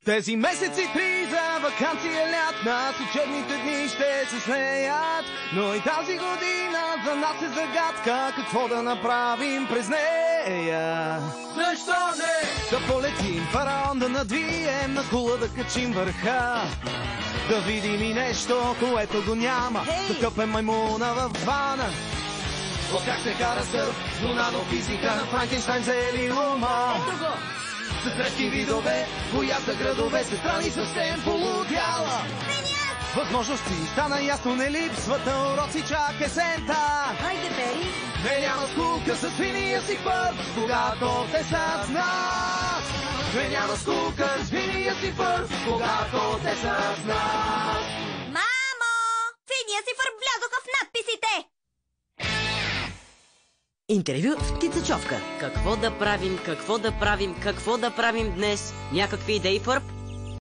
Тези месеци три за вакансия лятна, с учебните дни ще се смеят. Но и тази година за нас е загадка, какво да направим през нея. Защо не? Да полетим фараон, да надвием на кула, да качим върха. Да видим и нещо, което го няма. Да къпем маймуна в вана. О, как се кара сърф, но нанофизика на Франкенщайн взели ума. Ето го! С редки видове, боя за градове, се страни съвсем полудяла. Възможности стана ясно, не липсват на уроци, чак есента. Хайде, бей! Не няма скука с виния си първ, когато те са с нас. Не няма скука с виния си първ, когато те са с нас. Мамо! Финия си фърб влязоха в надписите! Интервю в Птицачовка. Какво да правим, какво да правим, какво да правим днес? Някакви идеи, Фърб?